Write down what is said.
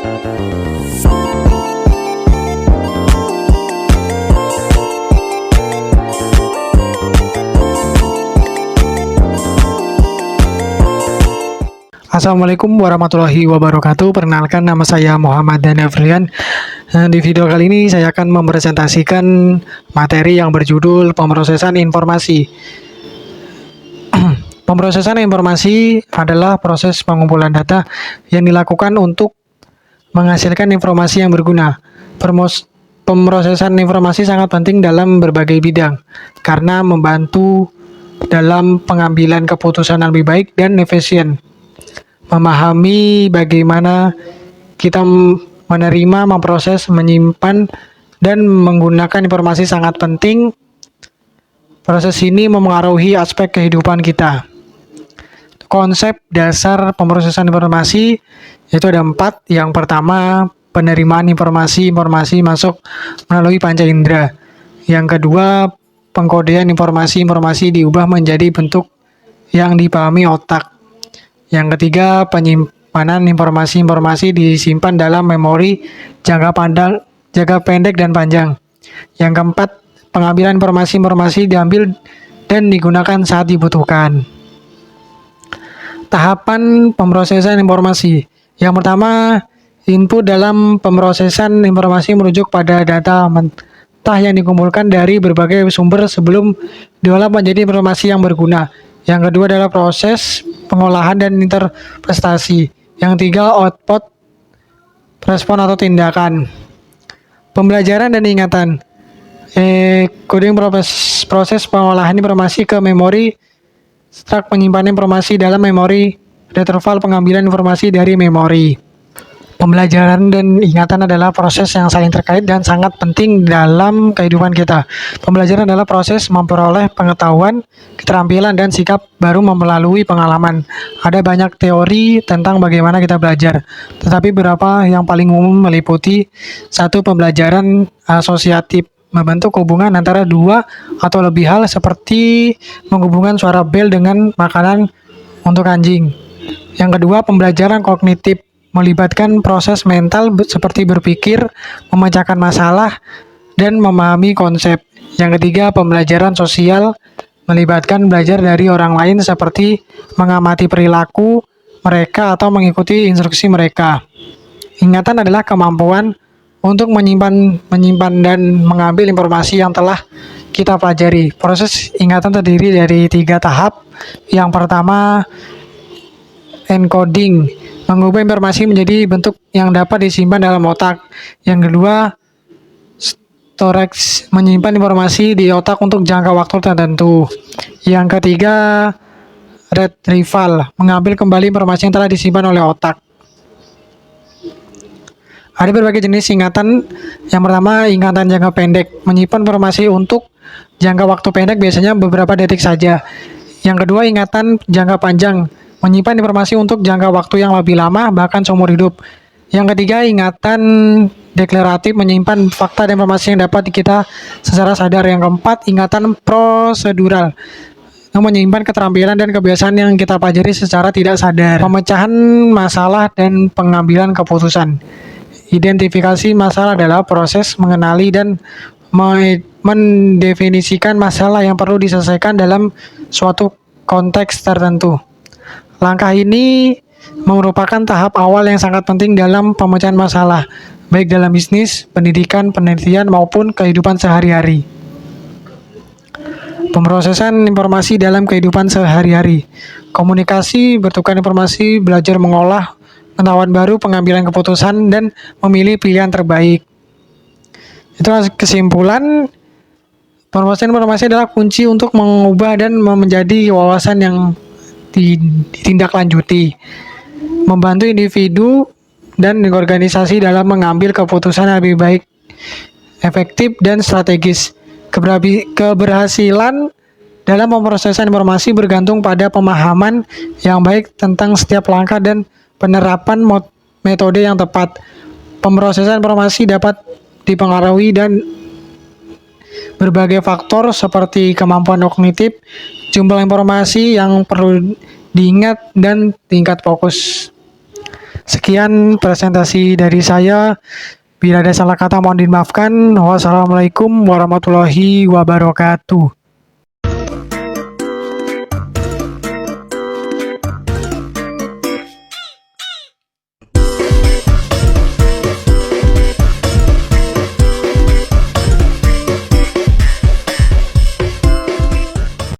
Assalamualaikum warahmatullahi wabarakatuh. Perkenalkan, nama saya Muhammad Danafrian. Di video kali ini saya akan mempresentasikan materi yang berjudul pemrosesan informasi. Pemrosesan informasi adalah proses pengumpulan data yang dilakukan untuk menghasilkan informasi yang berguna. Pemrosesan informasi sangat penting dalam berbagai bidang karena membantu dalam pengambilan keputusan yang lebih baik dan efisien. Memahami bagaimana kita menerima, memproses, menyimpan, dan menggunakan informasi sangat penting. Proses ini memengaruhi aspek kehidupan kita. Konsep dasar pemrosesan informasi yaitu ada 4. Yang pertama, penerimaan informasi masuk melalui panca indera. Yang kedua, pengkodean informasi diubah menjadi bentuk yang dipahami otak. Yang ketiga, penyimpanan informasi disimpan dalam memori jangka pendek dan panjang. Yang keempat, pengambilan informasi diambil dan digunakan saat dibutuhkan. Tahapan pemrosesan informasi. Yang pertama, input dalam pemrosesan informasi merujuk pada data mentah yang dikumpulkan dari berbagai sumber sebelum diolah menjadi informasi yang berguna. Yang kedua adalah proses pengolahan dan interpretasi. Yang tiga, output, respon atau tindakan. Pembelajaran dan ingatan. Coding proses pengolahan informasi ke memori, strak penyimpanan informasi dalam memori, retrieval pengambilan informasi dari memori. Pembelajaran dan ingatan adalah proses yang saling terkait dan sangat penting dalam kehidupan kita. Pembelajaran adalah proses memperoleh pengetahuan, keterampilan, dan sikap baru melalui pengalaman. Ada banyak teori tentang bagaimana kita belajar, tetapi beberapa yang paling umum meliputi: 1. Pembelajaran asosiatif, membentuk hubungan antara dua atau lebih hal seperti menghubungkan suara bel dengan makanan untuk anjing. Yang kedua, pembelajaran kognitif, melibatkan proses mental seperti berpikir, memecahkan masalah, dan memahami konsep. Yang ketiga, pembelajaran sosial, melibatkan belajar dari orang lain seperti mengamati perilaku mereka atau mengikuti instruksi mereka. Ingatan adalah kemampuan untuk menyimpan dan mengambil informasi yang telah kita pelajari. Proses ingatan terdiri dari 3 tahap. Yang pertama, encoding, mengubah informasi menjadi bentuk yang dapat disimpan dalam otak. Yang kedua, storage, menyimpan informasi di otak untuk jangka waktu tertentu. Yang ketiga, retrieval, mengambil kembali informasi yang telah disimpan oleh otak. Ada berbagai jenis ingatan. Yang pertama, ingatan jangka pendek, menyimpan informasi untuk jangka waktu pendek, biasanya beberapa detik saja. Yang kedua, ingatan jangka panjang, menyimpan informasi untuk jangka waktu yang lebih lama, bahkan seumur hidup. Yang ketiga, ingatan deklaratif, menyimpan fakta dan informasi yang dapat kita secara sadar. Yang keempat, ingatan prosedural, yang menyimpan keterampilan dan kebiasaan yang kita pelajari secara tidak sadar. Pemecahan masalah dan pengambilan keputusan. Identifikasi masalah adalah proses mengenali dan mendefinisikan masalah yang perlu diselesaikan dalam suatu konteks tertentu. Langkah ini merupakan tahap awal yang sangat penting dalam pemecahan masalah, baik dalam bisnis, pendidikan, penelitian, maupun kehidupan sehari-hari. Pemrosesan informasi dalam kehidupan sehari-hari. Komunikasi, bertukar informasi, belajar mengolah pengetahuan baru, pengambilan keputusan, dan memilih pilihan terbaik. Itu kesimpulan. Pemrosesan informasi adalah kunci untuk mengubah dan menjadi wawasan yang ditindaklanjuti, membantu individu dan organisasi dalam mengambil keputusan yang lebih baik, efektif, dan strategis. Keberhasilan dalam pemrosesan informasi bergantung pada pemahaman yang baik tentang setiap langkah dan penerapan metode yang tepat. Pemrosesan informasi dapat dipengaruhi dan berbagai faktor seperti kemampuan kognitif, jumlah informasi yang perlu diingat, dan tingkat fokus. Sekian presentasi dari saya. Bila ada salah kata mohon dimaafkan. Wassalamualaikum warahmatullahi wabarakatuh.